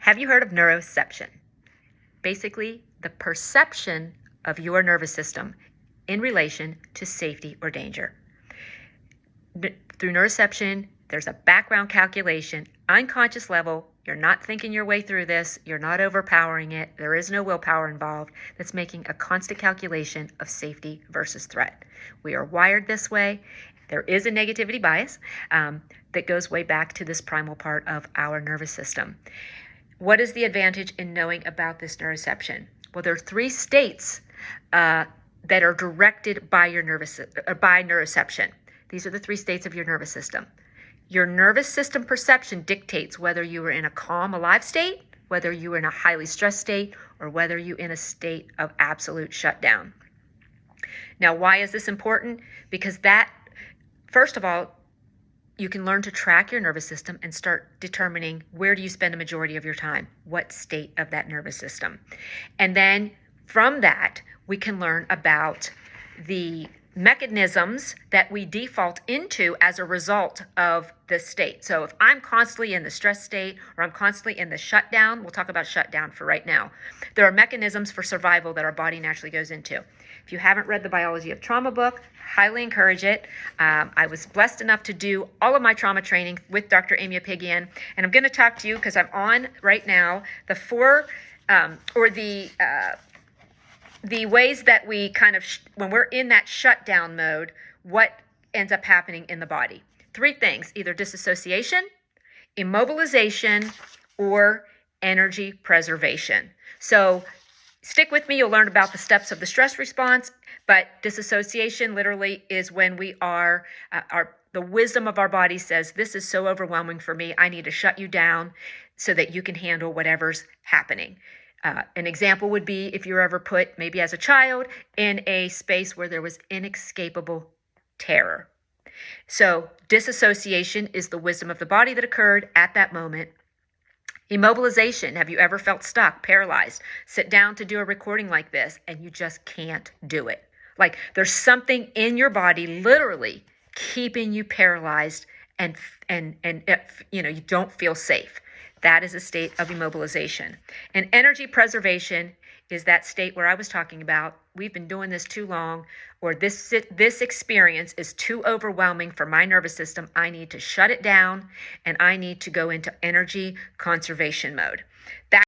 Have you heard of neuroception? Basically, the perception of your nervous system in relation to safety or danger. Through neuroception, there's a background calculation, unconscious level. You're not thinking your way through this. You're not overpowering it. There is no willpower involved. That's making a constant calculation of safety versus threat. We are wired this way. There is a negativity bias that goes way back to this primal part of our nervous system. What is the advantage in knowing about this neuroception? Well, there are 3 states that are directed by your by neuroception. These are the 3 states of your nervous system. Your nervous system perception dictates whether you are in a calm, alive state, whether you are in a highly stressed state, or whether you're in a state of absolute shutdown. Now, why is this important? Because that, first of all, you can learn to track your nervous system and start determining where do you spend a majority of your time, what state of that nervous system. And then from that, we can learn about the mechanisms that we default into as a result of this state. So if I'm constantly in the stress state or I'm constantly in the shutdown, we'll talk about shutdown for right now. There are mechanisms for survival that our body naturally goes into. If you haven't read the Biology of Trauma book, highly encourage it. I was blessed enough to do all of my trauma training with Dr. Amy Apigian, and I'm going to talk to you because I'm on right now the 4 the ways that we kind of, when we're in that shutdown mode, what ends up happening in the body. 3 things, either disassociation, immobilization, or energy preservation. So stick with me, you'll learn about the steps of the stress response, but disassociation literally is when we are, the wisdom of our body says, this is so overwhelming for me, I need to shut you down so that you can handle whatever's happening. An example would be if you were ever put, maybe as a child, in a space where there was inescapable terror. So disassociation is the wisdom of the body that occurred at that moment. Immobilization, have you ever felt stuck, paralyzed? Sit down to do a recording like this and you just can't do it. Like there's something in your body literally keeping you paralyzed and you don't feel safe. That is a state of immobilization. And energy preservation is that state where I was talking about, we've been doing this too long, or this experience is too overwhelming for my nervous system. I need to shut it down, and I need to go into energy conservation mode. That